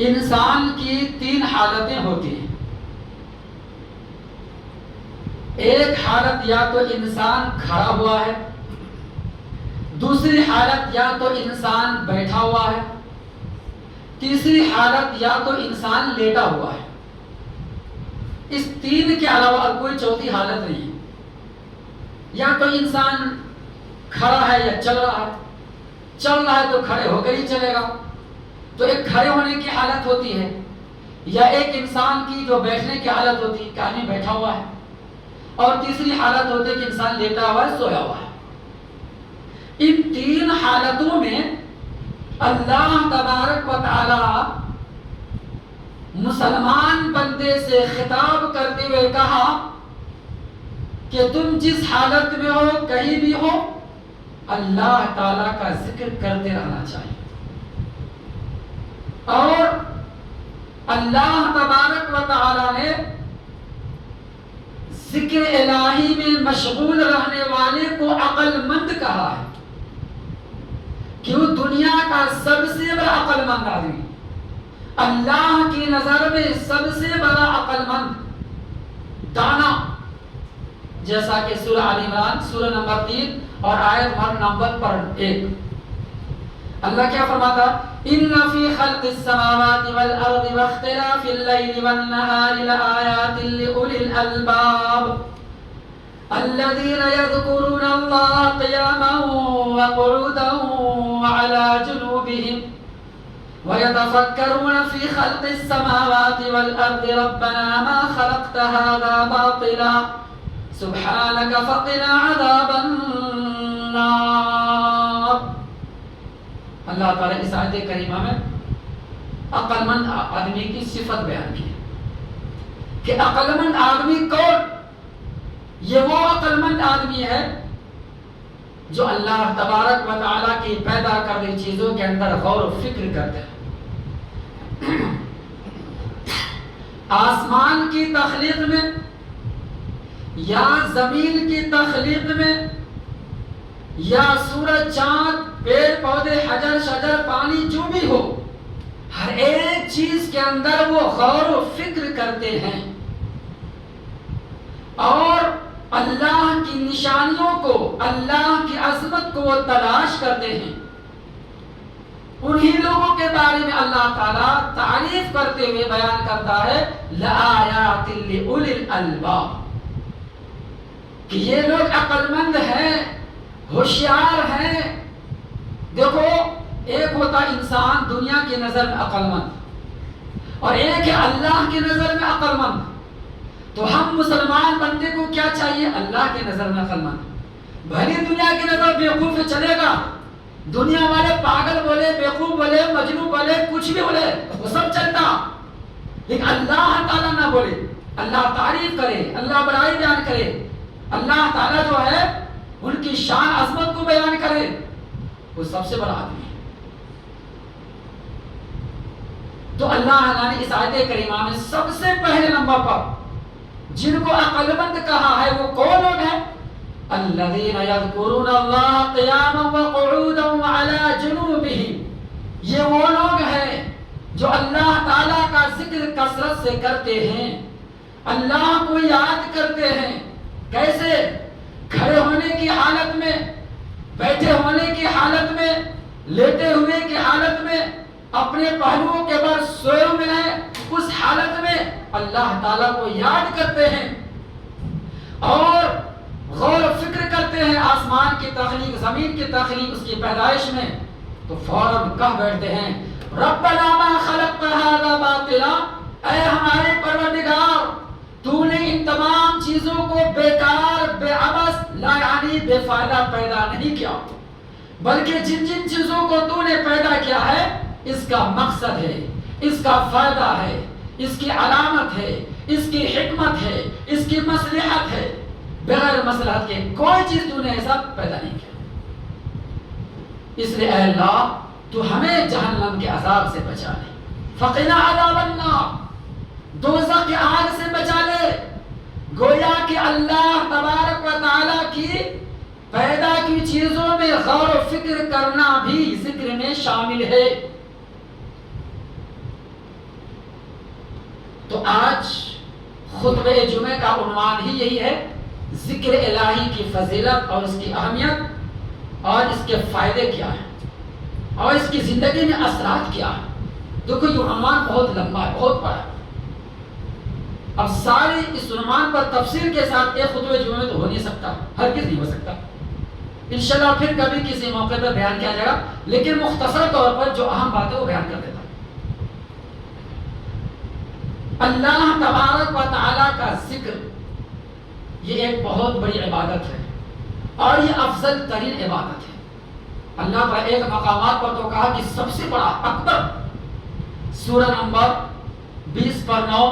انسان کی 3 حالتیں ہوتی ہیں. ایک حالت یا تو انسان کھڑا ہوا ہے، دوسری حالت یا تو انسان بیٹھا ہوا ہے، تیسری حالت یا تو انسان لیٹا ہوا ہے. اس 3 کے علاوہ اور کوئی چوتھی حالت نہیں ہے. یا تو انسان کھڑا ہے یا چل رہا ہے. چل رہا ہے تو کھڑے ہو کر ہی چلے گا، تو ایک کھڑے ہونے کی حالت ہوتی ہے، یا ایک انسان کی جو بیٹھنے کی حالت ہوتی ہے کہ آدمی بیٹھا ہوا ہے، اور تیسری حالت ہوتی ہے کہ انسان لیٹا ہوا ہے، سویا ہوا ہے. ان 3 حالتوں میں اللہ تبارک و تعالی مسلمان بندے سے خطاب کرتے ہوئے کہا کہ تم جس حالت میں ہو، کہیں بھی ہو، اللہ تعالیٰ کا ذکر کرتے رہنا چاہیے. اور اللہ تبارک و تعالیٰ نے ذکر الہی میں مشغول رہنے والے کو عقل مند کہا ہے. کیوں؟ دنیا کا سب سے بڑا عقل مند آدمی، اللہ کی نظر میں سب سے بڑا عقل مند دانا، جیسا کہ سورہ آل عمران سورہ نمبر 3 اور آیت نمبر 1 اللہ کیا فرماتا؟ ان فی خلق السماوات والارض واختلاف اللیل والنہار لآیات لأولی الالباب الذین یذکرون اللہ قیاما وقعودا وعلی جنوبہم ويتفكرون في خلق السماوات والأرض ربنا ما خلقت هذا باطلا سبحانك فقنا عذاب النار. اللہ تعالیٰ اس آیت کریمہ میں عقل مند آدمی کی صفت بیان کی کہ عقل مند آدمی کون؟ یہ وہ عقل مند آدمی ہے جو اللہ تبارک و تعالیٰ کی پیدا کردہ چیزوں کے اندر غور و فکر کرتے ہیں. آسمان کی تخلیق میں یا زمین کی تخلیق میں یا سورج چاند پیڑ پودے حجر شجر پانی جو بھی ہو، ہر ایک چیز کے اندر وہ غور و فکر کرتے ہیں اور اللہ کی نشانیوں کو، اللہ کی عظمت کو وہ تلاش کرتے ہیں. انہی لوگوں کے بارے میں اللہ تعالیٰ تعریف کرتے ہوئے بیان کرتا ہے لآیات لأولی الالباب، کہ یہ لوگ عقل مند ہیں، ہوشیار ہیں. دیکھو، ایک ہوتا انسان دنیا کی نظر میں عقل مند اور ایک ہے اللہ کی نظر میں عقل مند. تو ہم مسلمان بندے کو کیا چاہیے؟ اللہ کی نظر میں عقل مند. بھلی دنیا کی نظر بیوقوف سے چلے گا، دنیا والے پاگل بولے، بیوقوف بولے، مجنون بولے، کچھ بھی بولے، وہ سب چلتا، لیکن اللہ تعالیٰ نہ بولے، اللہ تعریف کرے، اللہ بڑائی بیان کرے، اللہ تعالیٰ جو ہے ان کی شان عظمت کو بیان کرے، وہ سب سے بڑا آدمی ہے. تو اللہ نے اس آیت کریمہ میں سب سے پہلے نمبر پر جن کو عقل مند کہا ہے وہ کون لوگ ہیں؟ الذین یذکرون اللہ قیاما وقعودا وعلی جنوبہم. یہ وہ لوگ ہیں جو اللہ تعالیٰ کا ذکر کثرت سے کرتے ہیں، اللہ کو یاد کرتے ہیں. کیسے؟ کھڑے ہونے کی حالت میں، بیٹھے ہونے کی حالت میں، لیٹے ہوئے کی حالت میں، اپنے پہلوؤں کے بعد سوئے ہوئے ہیں، اس حالت میں اللہ تعالیٰ کو یاد کرتے ہیں اور غور و فکر کرتے ہیں آسمان کی تخلیق، زمین کی تخلیق، اس کی پیدائش میں. تو فوراً کہہ بیٹھتے ہیں ربنا ما خلقت هذا باطلا، اے ہمارے پروردگار، تو نے ان تمام چیزوں کو بیکار، بے عبث، لا یعنی بے فائدہ پیدا نہیں کیا، بلکہ جن جن چیزوں کو تو نے پیدا کیا ہے اس کا مقصد ہے، اس کا فائدہ ہے، اس کی علامت ہے، اس کی حکمت ہے، اس کی مصلحت ہے. بغیر مصلحت کے کوئی چیز تو نے ایسا پیدا نہیں کیا. اس لیے اے اللہ تو ہمیں جہنم کے عذاب سے بچا لے، فقنا عذاب النار، دوزخ کی آگ سے بچا لے. گویا کہ اللہ تبارک و تعالیٰ کی پیدا کی چیزوں میں غور و فکر کرنا بھی ذکر میں شامل ہے. تو آج خطبہ جمعہ کا عنوان ہی یہی ہے، ذکر الہی کی فضیلت اور اس کی اہمیت اور اس کے فائدے کیا ہیں اور اس کی زندگی میں اثرات کیا ہیں۔ دیکھو یہ عنوان بہت لمبا ہے، بہت بڑا ہے، اب ساری اس عنوان پر تفصیل کے ساتھ ایک خطبہ جمعہ میں تو ہو نہیں سکتا، ہرگز نہیں ہو سکتا، انشاءاللہ پھر کبھی کسی موقع پر بیان کیا جائے گا، لیکن مختصر طور پر جو اہم باتیں وہ بیان کر دیتا ہوں۔ اللہ تبارک و تعالی کا ذکر یہ ایک بہت بڑی عبادت ہے اور یہ افضل ترین عبادت ہے۔ اللہ تعالیٰ ایک مقامات پر تو کہا کہ سب سے بڑا اکبر، سورہ نمبر 20 پر 9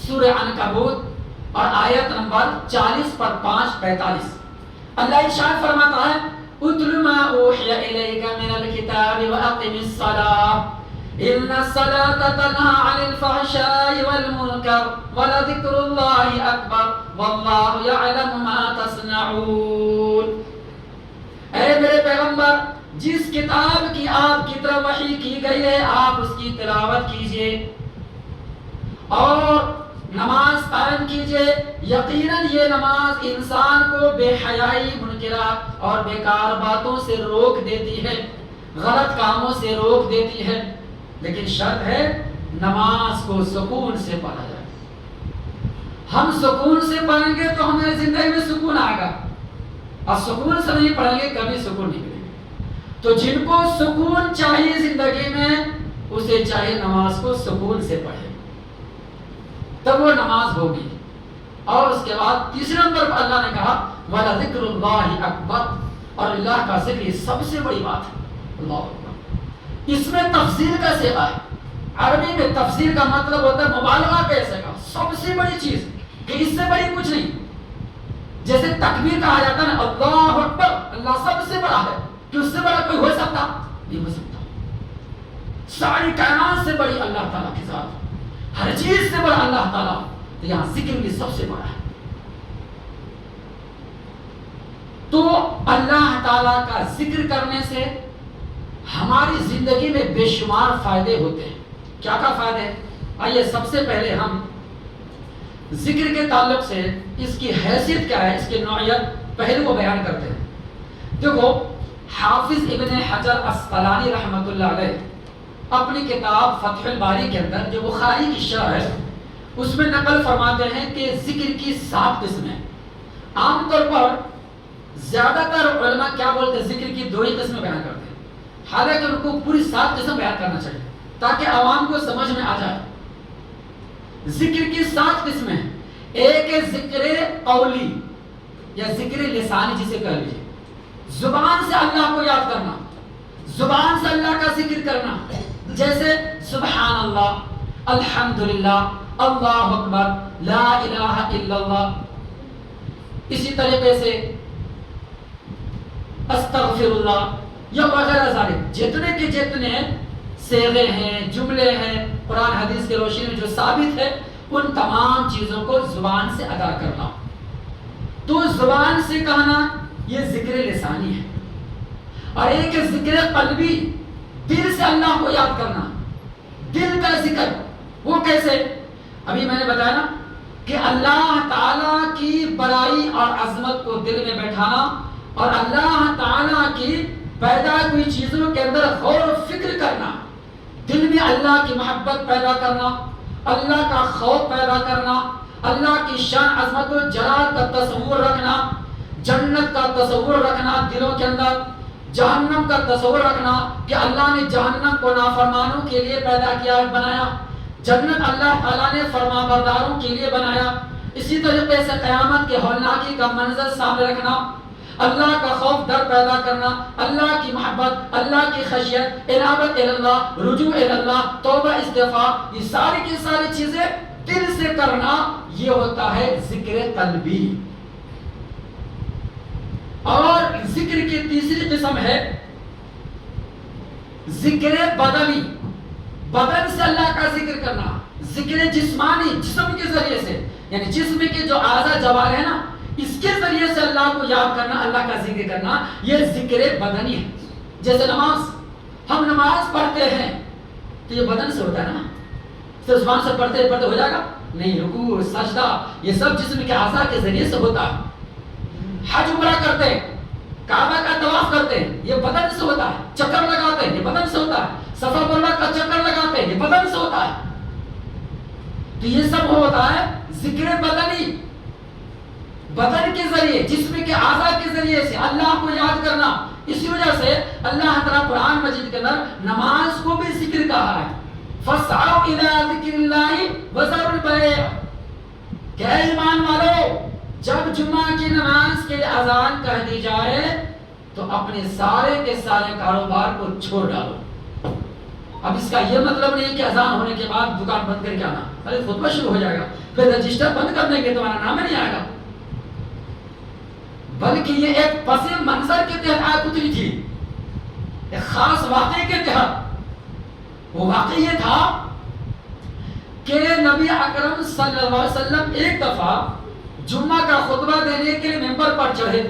سورہ عنکبوت اور آیت نمبر 40 پر 5 45 اللہ ارشاد فرماتا ہے اتل ما اوحی الیک من الکتاب واقم الصلاۃ ان الصلاۃ تنہی عن الفحشاء والمنکر ولذکر اللہ اکبر واللہ یعلم ما تصنعون۔ اے میرے پیغمبر، جس کتاب کی آپ کی طرف وحی کی گئی ہے آپ اس کی تلاوت کیجئے اور نماز قائم کیجئے، یقیناً یہ نماز انسان کو بے حیائی، منکرات اور بیکار باتوں سے روک دیتی ہے، غلط کاموں سے روک دیتی ہے، لیکن شرط ہے نماز کو سکون سے پڑھا جائے۔ ہم سکون سے پڑھیں گے تو ہماری زندگی میں سکون آئے گا، اور سکون سے نہیں پڑھیں گے کبھی سکون نہیں ملے گا۔ تو جن کو سکون چاہیے زندگی میں اسے چاہیے نماز کو سکون سے پڑھے، تب وہ نماز ہوگی۔ اور اس کے بعد تیسرے نمبر پر اللہ نے کہا وَلَذِكْرُ اللَّهِ أَكْبَرُ، اور اللہ کا ذکر یہ سب سے بڑی بات ہے۔ اللہ اکبر، اس میں تفسیر کا صیغہ ہے، عربی میں تفسیر کا مطلب ہوتا ہے مبالغہ پیسے کا، سب سے بڑی چیز کہ اس سے بڑی کچھ نہیں۔ جیسے تکبیر کہا جاتا ہے اللہ اکبر، اللہ سب سے بڑا ہے، کہ اس سے بڑا کوئی ہو سکتا نہیں ہو سکتا، ساری کائنات سے بڑی اللہ تعالیٰ کی ذات، ہر چیز سے بڑا اللہ تعالیٰ، تو یہاں ذکر بھی سب سے بڑا ہے۔ تو اللہ تعالیٰ کا ذکر کرنے سے ہماری زندگی میں بے شمار فائدے ہوتے ہیں۔ کیا کیا فائدے ہیں؟ آئیے سب سے پہلے ہم ذکر کے تعلق سے اس کی حیثیت کیا ہے، اس کی نوعیت پہلو کو بیان کرتے ہیں۔ دیکھو حافظ ابن حجر عسقلانی رحمۃ اللہ علیہ اپنی کتاب فتح الباری کے اندر جو بخاری کی شرح ہے اس میں نقل فرماتے ہیں کہ ذکر کی 7 قسمیں۔ عام طور پر زیادہ تر علماء کیا بولتے ہیں، ذکر کی 2 ہی قسمیں بیان کرتے ہیں، حالانکہ ان کو پوری 7 قسم بیان کرنا چاہیے تاکہ عوام کو سمجھ میں آ جائے۔ ذکر کی 7 قسمیں، ایک ہے ذکر قولی یا ذکر لسانی جسے کہہ لیجیے، زبان سے اللہ کو یاد کرنا، زبان سے اللہ کا ذکر کرنا، جیسے سبحان اللہ، الحمدللہ، اللہ اکبر، لا الہ الا اللہ، اسی طریقے سے استغفر اللہ یا وغیرہ ذالک، جتنے کے جتنے صیغے ہیں، جملے ہیں قرآن حدیث کے روشنی میں جو ثابت ہے، ان تمام چیزوں کو زبان سے ادا کرنا۔ تو زبان سے کہنا یہ ذکر لسانی ہے، اور ایک ذکر قلبی، دل سے اللہ کو یاد کرنا، دل کا ذکر، وہ کیسے؟ ابھی میں نے بتایا نا کہ اللہ تعالیٰ کی بڑائی اور عظمت کو دل میں بیٹھانا اور اللہ تعالیٰ کی پیدا ہوئی چیزوں کے اندر غور و فکر کرنا، دل میں اللہ کی محبت پیدا کرنا، اللہ کا خوف پیدا کرنا، اللہ کی شان عظمت و جلال کا تصور رکھنا، جنت کا تصور رکھنا دلوں کے اندر، جہنم کا تصور رکھنا کہ اللہ نے جہنم کو نافرمانوں کے لیے پیدا کیا اور بنایا، جنت اللہ تعالیٰ نے فرما برداروں کے لیے بنایا۔ اسی طریقے سے قیامت کے ہولناکی کا منظر سامنے رکھنا، اللہ کا خوف ڈر پیدا کرنا، اللہ کی محبت، اللہ کی خشیت، انابت اللہ، رجوع اللہ، توبہ استغفار، یہ ساری کی ساری چیزیں دل سے کرنا، یہ ہوتا ہے ذکر قلبی۔ اور ذکر کی تیسری قسم ہے ذکر بدنی، بدن سے اللہ کا ذکر کرنا، ذکر جسمانی، جسم کے ذریعے سے، یعنی جسم کے جو اعضاء جوارح ہے نا، اس کے ذریعے سے اللہ کو یاد کرنا، اللہ کا ذکر کرنا، یہ ذکر بدنی ہے۔ جیسے نماز، ہم نماز پڑھتے ہیں تو یہ بدن سے ہوتا ہے نا، تو زبان سے پڑھتے پڑھتے ہو جائے گا؟ نہیں، رکوع سجدہ یہ سب جسم کے اعضاء کے ذریعے سے ہوتا ہے۔ حج عمرہ کرتے ہیں، کعبہ کا طواف کرتے ہیں، یہ بدن سے ہوتا ہے۔ چکر لگاتے ہیں، یہ بدن سے ہوتا ہے۔ صفا مروا کا چکر لگاتے ہیں، یہ بدن سے ہوتا ہے۔ تو یہ سب ہوتا ہے ذکر بدنی، بدن کے ذریعے، جسم کے اعضاء کے ذریعے سے اللہ کو یاد کرنا۔ اسی وجہ سے اللہ تعالیٰ قرآن مجید کے اندر نماز کو بھی ذکر کہا ہے، فَاسْعَوْا إِلَىٰ ذِكْرِ اللَّهِ وَذَرُوا الْبَيْعَ۔ کہ اے ایمان والو، جب جمعہ کی نماز کے اذان کہہ دی جائے تو اپنے سارے کے سارے کاروبار کو چھوڑ ڈالو۔ اب اس کا یہ مطلب نہیں کہ اذان ہونے کے بعد دکان بند کر کے آنا، ارے خطبہ شروع ہو جائے گا پھر رجسٹر بند کر دیں گے تمہارا نام نہیں آئے گا، بلکہ یہ ایک پس منظر کے تحت آیت اتری تھی، ایک خاص واقعے کے تحت۔ وہ واقعہ یہ تھا کہ نبی اکرم صلی اللہ علیہ وسلم ایک دفعہ جمعہ کا خطبہ دینے کے لیے ممبر پر چڑھے،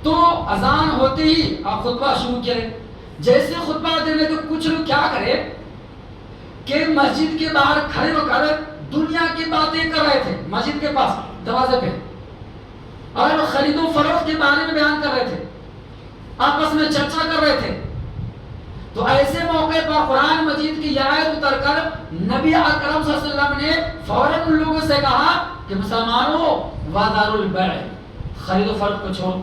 تو اذان ہوتے ہی آپ خطبہ شروع کریں۔ جیسے خطبہ دینے تو کچھ لوگ کیا کرے کہ مسجد کے باہر کھڑے ہو کر دنیا کی باتیں کر رہے تھے، مسجد کے پاس دروازے پہ، اور خرید و فروخت کے بارے میں بیان کر رہے تھے، آپس میں چرچا کر رہے تھے۔ تو ایسے موقع پر قرآن مجید کی یہ آیت اتر کر نبی اکرم صلی اللہ علیہ وسلم نے فوراً ان لوگوں سے کہا کہ مسلمانوں، وَذَرُوا الْبَيْعَ، خرید و فروخت کو چھوڑو،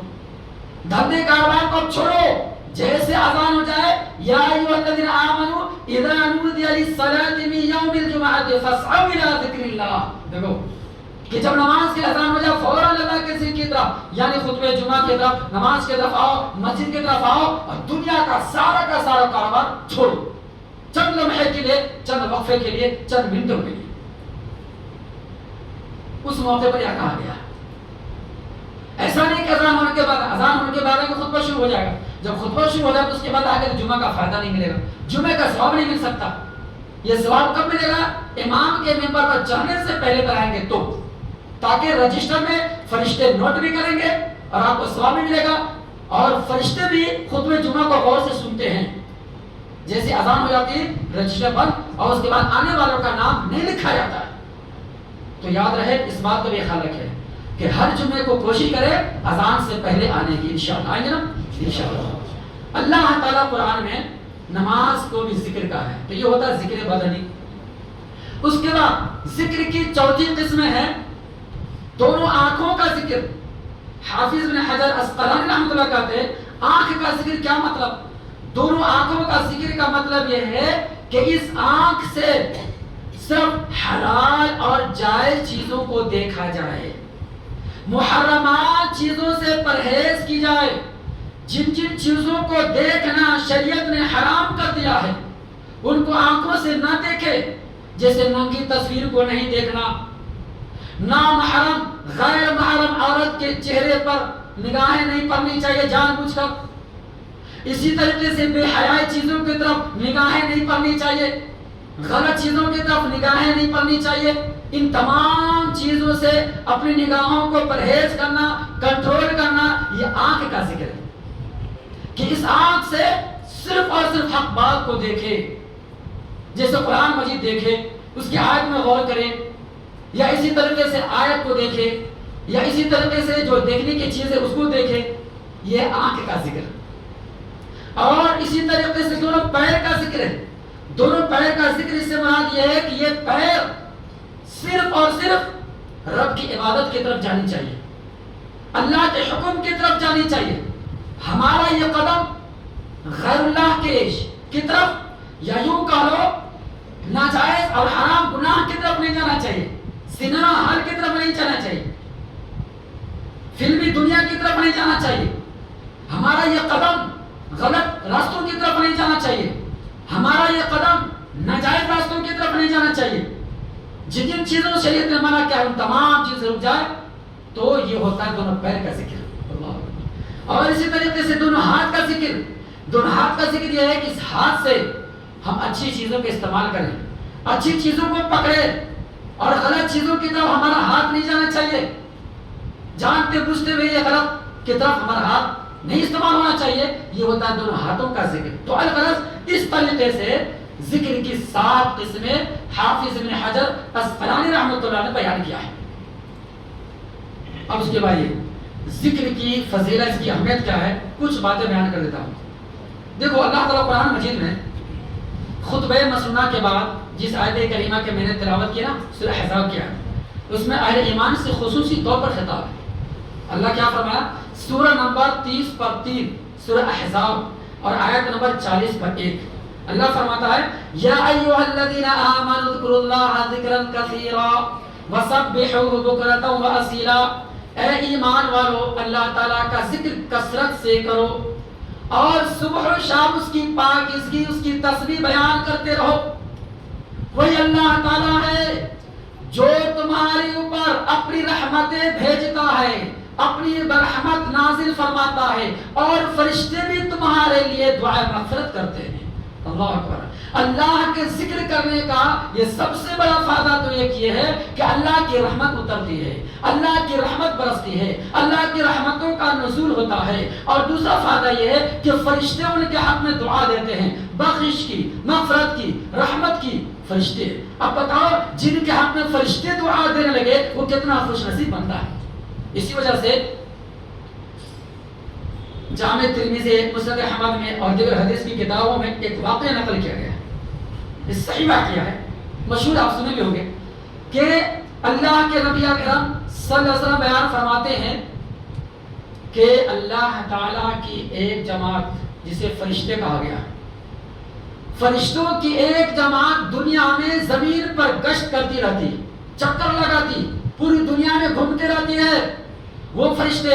دھندے کاروبار کو چھوڑو۔ جیسے اذان ہو جائے، یا ایھا الذین آمنوا اذا نودی للصلاۃ من یوم الجمعۃ فاسعوا الی ذکر اللہ۔ دیکھو کہ جب نماز کی اذان ہو جائے فوراً اللہ کے ذکر کی طرف، یعنی خطبہ جمعہ کی طرف، نماز کی طرف آؤ، مسجد کی طرف آؤ، اور دنیا کا سارا کاروبار چھوڑو، چند لمحے کے لیے، چند وقفے کے لیے، چند منٹوں کے لیے۔ اس موقع پر یہ کہا گیا، ایسا نہیں کہ اذان ہونے کے بعد خطبہ شروع ہو جائے گا، جب خطبہ شروع ہو جائے تو اس کے بعد آگے جمعہ کا فائدہ نہیں ملے گا، جمعہ کا ثواب نہیں مل سکتا۔ یہ ثواب کب ملے گا؟ امام کے ممبر پر چڑھنے سے پہلے کرائیں گے تو، تاکہ رجسٹر میں فرشتے نوٹ بھی کریں گے اور آپ کو ثواب بھی ملے گا، اور فرشتے بھی خطبہ جمعہ کو غور سے سنتے ہیں۔ جیسے اذان ہو جاتی ہے رجسٹر بند اور اس کے بعد آنے والوں کا نام نہیں لکھا جاتا ہے۔ تو یاد رہے، اس بات کو بھی خیال رکھیں کہ ہر جمعے کو کوشش کرے اذان سے پہلے آنے کی۔ انشاءاللہ آئیں گے نا انشاءاللہ۔ اللہ تعالیٰ قرآن میں نماز کو بھی ذکر کا ہے، تو یہ ہوتا ہے ذکر بدنی۔ اس کے بعد ذکر کی چوتھی قسمیں ہیں دونوں آنکھوں کا ذکر۔ حافظ بن حجر اسقلانی رحمۃ اللہ کہتے ہیں آنکھ کا ذکر کیا مطلب؟ دونوں آنکھوں کا ذکر کا مطلب یہ ہے کہ اس آنکھ سے صرف حلال اور جائز چیزوں کو دیکھا جائے، محرمات چیزوں سے پرہیز کی جائے، جن جن چیزوں کو دیکھنا شریعت نے حرام کر دیا ہے ان کو آنکھوں سے نہ دیکھے، جیسے ننگی تصویر کو نہیں دیکھنا، نامحرم غیر محرم عورت کے چہرے پر نگاہیں نہیں پڑنی چاہیے جان بوجھ کر، اسی طریقے سے بے حیائی چیزوں کی طرف نگاہیں نہیں پڑنی چاہیے، غلط چیزوں کی طرف نگاہیں نہیں پڑنی چاہیے۔ ان تمام چیزوں سے اپنی نگاہوں کو پرہیز کرنا، کنٹرول کرنا، یہ آنکھ کا ذکر ہے کہ اس آنکھ سے صرف اور صرف حق بات کو دیکھے، جیسے قرآن مجید دیکھے، اس کی آیت میں غور کرے، یا اسی طریقے سے آیت کو دیکھے، یا اسی طریقے سے جو دیکھنے کی چیز ہے اس کو دیکھے، یہ آنکھ کا ذکر ہے۔ اور اسی طریقے سے دونوں پیر کا ذکر ہے۔ دونوں پیر کا ذکر اس سے مراد یہ ہے کہ یہ پیر صرف اور صرف رب کی عبادت کی طرف جانی چاہیے، اللہ کے حکم کی طرف جانی چاہیے۔ ہمارا یہ قدم غیر اللہ کی طرف، یا یوں کہو ناجائز اور حرام گناہ کی طرف نہیں جانا چاہیے، سنیما ہال کی طرف نہیں جانا چاہیے، فلمی دنیا کی طرف نہیں جانا چاہیے۔ ہمارا یہ قدم غلط راستوں کی طرف نہیں جانا چاہیے، ہمارا یہ قدم ناجائز راستوں کی طرف نہیں جانا چاہیے۔ جن جن چیزوں سے شریعت نے منع کیا ان تمام چیزیں رک جائے تو یہ ہوتا ہے دونوں پیر کا ذکر۔ اور اسی طریقے سے دونوں ہاتھ کا ذکر۔ دونوں ہاتھ کا ذکر یہ ہے کہ اس ہاتھ سے ہم اچھی چیزوں کا استعمال کریں، اچھی چیزوں کو پکڑے، اور غلط چیزوں کی طرف ہمارا ہاتھ نہیں جانا چاہیے، جانتے بوجھتے ہوئے یہ غلط کی طرف ہمارا ہاتھ نہیں استعمال ہونا چاہیے۔ یہ ہوتا ہے دونوں ہاتھوں کا ذکر۔ تو الغرض اس طریقے سے ذکر کی 7 قسمیں حافظ ابن حجر اسقلانی رحمۃ اللہ نے بیان کیا ہے۔ اب اس کے بعد یہ ذکر کی فضیلت، اس کی اہمیت کیا ہے، کچھ باتیں بیان کر دیتا ہوں۔ دیکھو اللہ تعالیٰ قرآن مجید میں خطبہ مسنونہ کے بعد جس آیت کریمہ کے میں نے تلاوت کی نا، سورہ احزاب کی ہے، اس میں اہل ایمان سے خصوصی طور پر خطاب ہے۔ اللہ کیا فرمایا؟ سورہ نمبر 30 پر 3 سورہ احزاب اور آیت نمبر 40 پر 1 اللہ فرماتا ہے یا ایھا الذین آمنوا اذکروا اللہ ذکرا کثیرا وسبحوہ بکرۃ واصیلا، اے ایمان والو اللہ تعالیٰ کا ذکر کثرت سے کرو اور صبح و شام اس کی پاکیزگی، اس کی تسبیح بیان کرتے رہو۔ وہی اللہ تعالیٰ ہے جو تمہارے اوپر اپنی رحمتیں بھیجتا ہے، اپنی برحمت نازل فرماتا ہے، اور فرشتے بھی تمہارے لیے دعائے مغفرت کرتے ہیں۔ اللہ اکبر۔ اللہ کے ذکر کرنے کا یہ سب سے بڑا فائدہ تو یہ ہے کہ اللہ کی رحمت اترتی ہے، اللہ کی رحمت برستی ہے، اللہ کی رحمتوں کا نزول ہوتا ہے۔ اور دوسرا فائدہ یہ ہے کہ فرشتے ان کے حق میں دعا دیتے ہیں، بخشش کی، مغفرت کی، رحمت کی۔ فرشتے، اب بتاؤ جن کے حق میں فرشتے دعا دینے لگے وہ کتنا خوش نصیب بنتا ہے۔ اسی وجہ سے جامع ترمذی، مسند احمد میں اور دیگر حدیث کی کتابوں میں ایک واقعہ نقل کیا گیا ہے، یہ صحیح واقعہ ہے، مشہور آپ سنے بھی ہوں گے، کہ اللہ کے نبی اکرم صلی اللہ علیہ وسلم بیان فرماتے ہیں کہ اللہ تعالیٰ کی ایک جماعت جسے فرشتے کہا گیا، فرشتوں کی ایک جماعت دنیا میں زمین پر گشت کرتی رہتی، چکر لگاتی، پوری دنیا میں گھومتے رہتی ہے وہ فرشتے،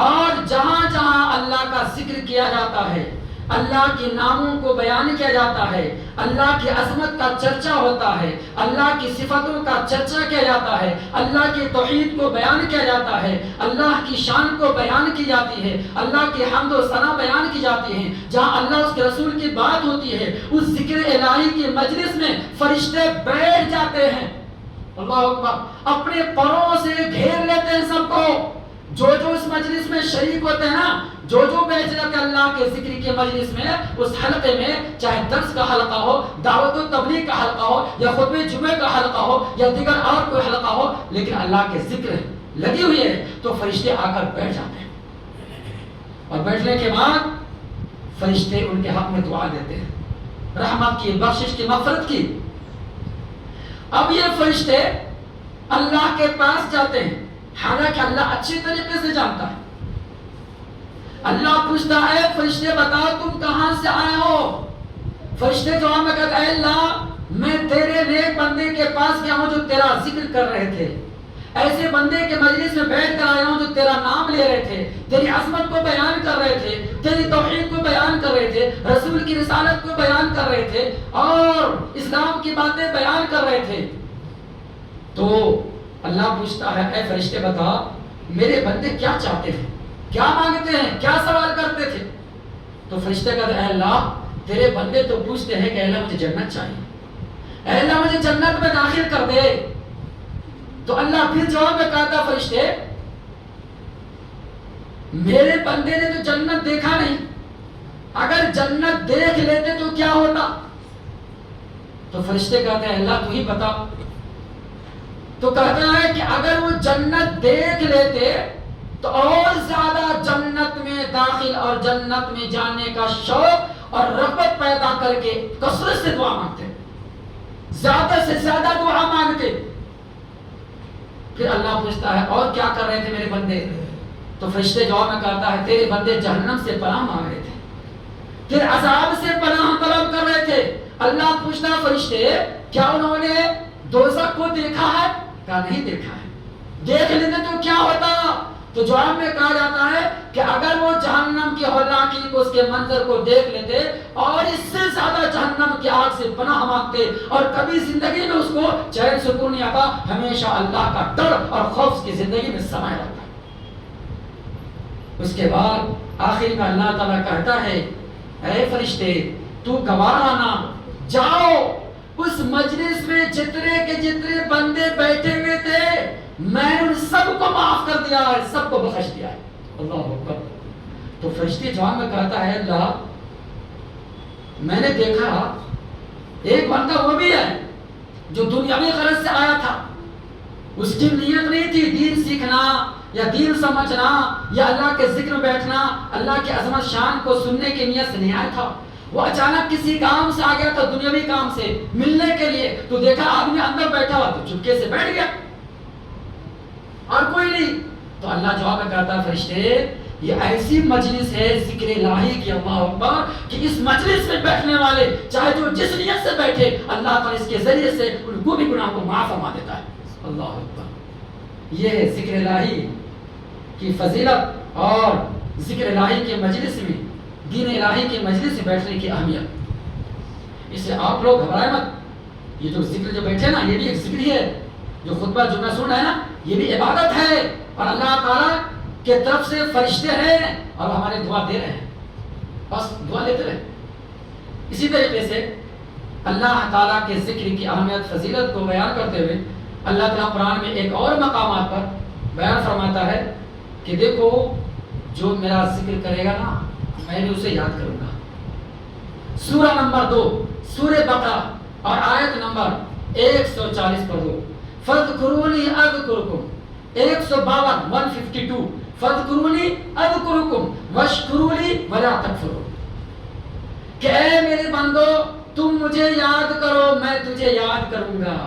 اور جہاں جہاں اللہ کا ذکر کیا جاتا ہے، اللہ کے ناموں کو بیان کیا جاتا ہے، اللہ کی عظمت کا چرچا ہوتا ہے، اللہ کی صفتوں کا چرچا کیا جاتا ہے، اللہ کی توحید کو بیان کیا جاتا ہے، اللہ کی شان کو بیان کی جاتی ہے، اللہ کی حمد و ثنا بیان کی جاتی ہے، جہاں اللہ اس کے رسول کی بات ہوتی ہے، اس ذکر الہی کی مجلس میں فرشتے بیٹھ جاتے ہیں۔ اللہ اکبر، اپنے پروں سے گھیر لیتے ہیں سب کو، جو اس مجلس میں شریک ہوتے ہیں نا، جو بیٹھ جاتے ہیں اللہ کے ذکر کی مجلس میں، اس حلقے میں، چاہے درس کا حلقہ ہو، دعوت و تبلیغ کا حلقہ ہو، یا خطبہ جمعہ کا حلقہ ہو، یا دیگر اور کوئی حلقہ ہو، لیکن اللہ کے ذکر لگی ہوئی ہے تو فرشتے آ کر بیٹھ جاتے ہیں، اور بیٹھنے کے بعد فرشتے ان کے حق میں دعا دیتے ہیں، رحمت کی، بخشش کی، مغفرت کی۔ اب یہ فرشتے اللہ کے پاس جاتے ہیں، حالانکہ اللہ اچھے طریقے سے جانتا ہے۔ اللہ پوچھتا ہے فرشتے بتاؤ تم کہاں سے آئے ہو؟ فرشتے جواب میں کہتے ہیں اے اللہ میں تیرے نیک بندے کے پاس گیا ہوں جو تیرا ذکر کر رہے تھے، ایسے بندے کے مجلس میں بیٹھ کر آیا ہوں جو تیرا نام لے رہے تھے، تیری عظمت کو بیان کر رہے تھے، تیری توحید کو بیان کر رہے تھے، رسول کی رسالت کو بیان کر رہے تھے، اور اسلام کی باتیں بیان کر رہے تھے۔ تو اللہ پوچھتا ہے اے فرشتے بتا میرے بندے کیا چاہتے ہیں، کیا مانگتے ہیں، کیا سوال کرتے تھے؟ تو فرشتے کہتے ہیں اے اللہ تیرے بندے تو پوچھتے ہیں کہ اے اللہ مجھے جنت چاہیے، اے اللہ مجھے جنت میں داخل کر دے۔ تو اللہ پھر جواب میں کہتا فرشتے میرے بندے نے تو جنت دیکھا نہیں، اگر جنت دیکھ لیتے تو کیا ہوتا؟ تو فرشتے کہتے ہیں اللہ تو ہی بتا۔ تو کہتا ہے کہ اگر وہ جنت دیکھ لیتے تو اور زیادہ جنت میں داخل اور جنت میں جانے کا شوق اور رغبت پیدا کر کے کثرت سے دعا مانگتے، زیادہ سے زیادہ دعا مانگتے۔ پھر اللہ پوچھتا ہے اور کیا کر رہے تھے میرے بندے؟ تو فرشتے جواب میں کہتا ہے تیرے بندے جہنم سے پناہ مانگ رہے تھے، پھر عذاب سے پناہ طلب کر رہے تھے۔ اللہ پوچھتا ہے فرشتے کیا انہوں نے دوزخ کو دیکھا ہے؟ کہا نہیں دیکھا ہے، دیکھ لیتے تو کیا ہوتا؟ تو جواب میں کہا جاتا ہے کہ اگر وہ جہنم کی ہولناکی کو، اس کے منظر کو دیکھ لیتے اور اس سے زیادہ جہنم کی آگ سے پناہ مانگتے، اور کبھی زندگی میں اس کو چین سکون نہیں آتا، ہمیشہ اللہ کا ڈر اور خوف اس کی زندگی میں سمایا رہتا۔ اس کے بعد آخر میں اللہ تعالیٰ کہتا ہے اے فرشتے تو گواہ رہنا، جاؤ اس مجلس میں جتنے کے جتنے بندے بیٹھے ہوئے تھے میں نے ان سب کو معاف کر دیا ہے، سب کو بخش دیا ہے۔ اللہ اکبر۔ تو فرشتے جواب میں کہتا ہے اللہ میں نے دیکھا ایک بندہ وہ بھی ہے جو دنیاوی غرض سے آیا تھا، اس کی نیت نہیں تھی دین سیکھنا یا دین سمجھنا یا اللہ کے ذکر میں بیٹھنا، اللہ کی عظمت شان کو سننے کی نیت سے نہیں آیا تھا۔ وہ اچانک کسی کام سے آ گیا تھا، دنیاوی کام سے ملنے کے لیے، تو دیکھا آدمی اندر بیٹھا ہوا تو چپکے سے بیٹھ گیا اور کوئی نہیں۔ تو اللہ جواب میں کہتا ہے فرشتے یہ ایسی مجلس ہے ذکر الہی کی، اللہ اکبر، کہ اس مجلس میں بیٹھنے والے چاہے جو جس نیت سے بیٹھے اللہ تعالیٰ اس کے ذریعے سے ان کو بھی گناہ کو معاف فرما دیتا ہے۔ اللہ اکبر، یہ ہے ذکر الہی کی فضیلت اور ذکر الہی کے مجلس میں، دین الہی کے مجلس میں بیٹھنے کی اہمیت۔ اس سے آپ لوگ گھبرائے مت، یہ جو ذکر جو بیٹھے نا یہ بھی ایک ذکر ہی ہے، جو خطبہ جو میں سن رہا ہے نا یہ بھی عبادت ہے، اور اللہ تعالیٰ کے طرف سے فرشتے ہیں اور ہمارے دعا دے رہے ہیں، بس دعا لیتے رہے۔ اسی طریقے سے اللہ تعالیٰ کے ذکر کی اہمیت فضیلت کو بیان کرتے ہوئے اللہ تعالیٰ قرآن میں ایک اور مقامات پر بیان فرماتا ہے کہ دیکھو جو میرا ذکر کرے گا نا میں بھی اسے یاد کروں گا۔ سورہ نمبر 2 سورہ بقرہ اور آیت نمبر 140 پر دو، فَاذْكُرُونِي أَذْكُرْكُمْ 152 فَاذْكُرُونِي أَذْكُرْكُمْ وَاشْكُرُوا لِي وَلَا تَكْفُرُونِ، کہ اے میرے بندو تم مجھے یاد کرو میں تجھے یاد کروں گا،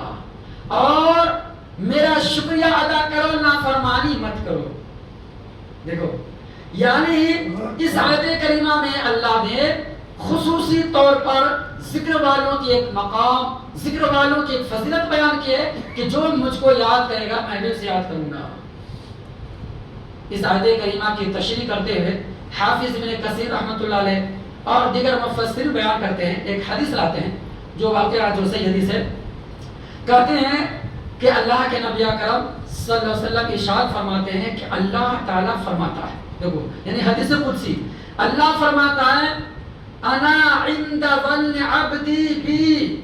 اور میرا شکریہ ادا کرو نافرمانی مت کرو۔ دیکھو یعنی اس آیت کریمہ میں اللہ نے خصوصی طور پر ذکر والوں کی ایک مقام، ذکر والوں کی ایک فضیلت بیان کی ہے کہ جو مجھ کو یاد کرے گا میں بھی اسے یاد کروں گا۔ اس آیت کریمہ کی تشریح کرتے ہوئے حافظ ابن کثیر رحمۃ اللہ علیہ اور دیگر مفسرین بیان کرتے ہیں، ایک حدیث لاتے ہیں جو واقعہ جو صحیح حدیث ہے، کہتے ہیں کہ اللہ کے نبی اکرم صلی اللہ علیہ وسلم ارشاد فرماتے ہیں کہ اللہ تعالیٰ فرماتا ہے، دیکھو یعنی حدیث قدسی، اللہ فرماتا ہے انا عند ظن عبدی بی،